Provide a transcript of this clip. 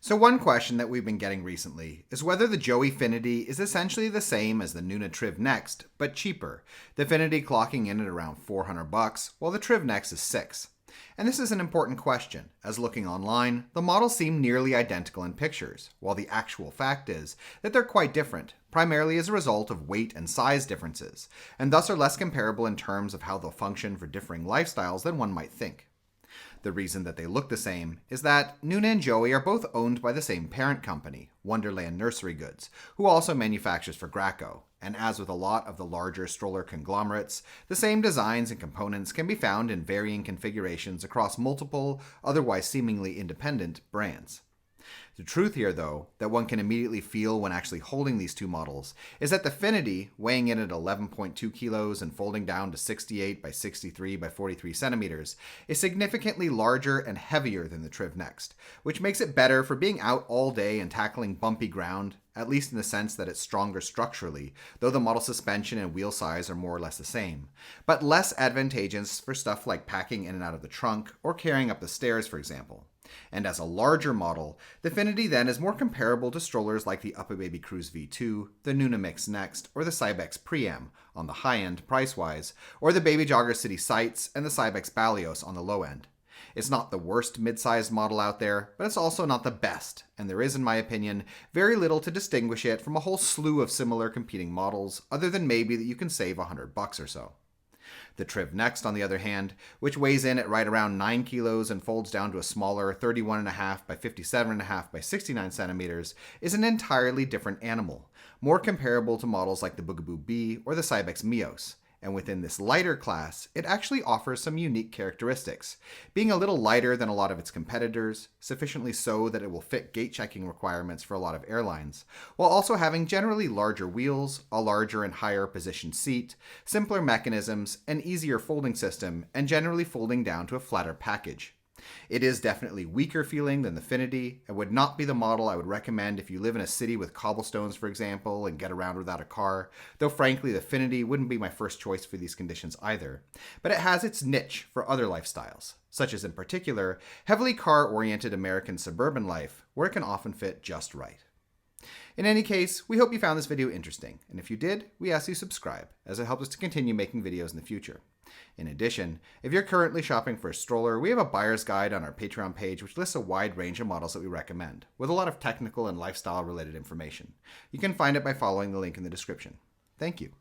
So one question that we've been getting recently is whether the Joie Finiti is essentially the same as the Nuna Triv Next, but cheaper, the Finiti clocking in at around $400, while the Triv Next is $6. And this is an important question, as looking online, the models seem nearly identical in pictures, while the actual fact is that they're quite different, primarily as a result of weight and size differences, and thus are less comparable in terms of how they'll function for differing lifestyles than one might think. The reason that they look the same is that Nuna and Joie are both owned by the same parent company, Wonderland Nursery Goods, who also manufactures for Graco, and as with a lot of the larger stroller conglomerates, the same designs and components can be found in varying configurations across multiple, otherwise seemingly independent, brands. The truth here, though, that one can immediately feel when actually holding these two models is that the Finiti, weighing in at 11.2 kilos and folding down to 68 by 63 by 43 centimeters, is significantly larger and heavier than the Triv Next, which makes it better for being out all day and tackling bumpy ground, at least in the sense that it's stronger structurally, though the model suspension and wheel size are more or less the same, but less advantageous for stuff like packing in and out of the trunk or carrying up the stairs, for example. And as a larger model, the Finiti then is more comparable to strollers like the UPPAbaby Cruise V2, the Nuna Mix Next, or the Cybex Pream on the high end price-wise, or the Baby Jogger City Sights and the Cybex Balios on the low end. It's not the worst mid-sized model out there, but it's also not the best, and there is, in my opinion, very little to distinguish it from a whole slew of similar competing models, other than maybe that you can save $100 or so. The Triv Next, on the other hand, which weighs in at right around 9 kilos and folds down to a smaller 31.5 by 57.5 by 69 centimeters, is an entirely different animal, more comparable to models like the Boogaboo B or the Cybex Mios. And within this lighter class, it actually offers some unique characteristics, being a little lighter than a lot of its competitors, sufficiently so that it will fit gate checking requirements for a lot of airlines, while also having generally larger wheels, a larger and higher positioned seat, simpler mechanisms, an easier folding system, and generally folding down to a flatter package. It is definitely weaker feeling than the Finiti, and would not be the model I would recommend if you live in a city with cobblestones, for example, and get around without a car, though frankly the Finiti wouldn't be my first choice for these conditions either. But it has its niche for other lifestyles, such as in particular, heavily car-oriented American suburban life, where it can often fit just right. In any case, we hope you found this video interesting, and if you did, we ask you subscribe, as it helps us to continue making videos in the future. In addition, if you're currently shopping for a stroller, we have a buyer's guide on our Patreon page which lists a wide range of models that we recommend, with a lot of technical and lifestyle related information. You can find it by following the link in the description. Thank you.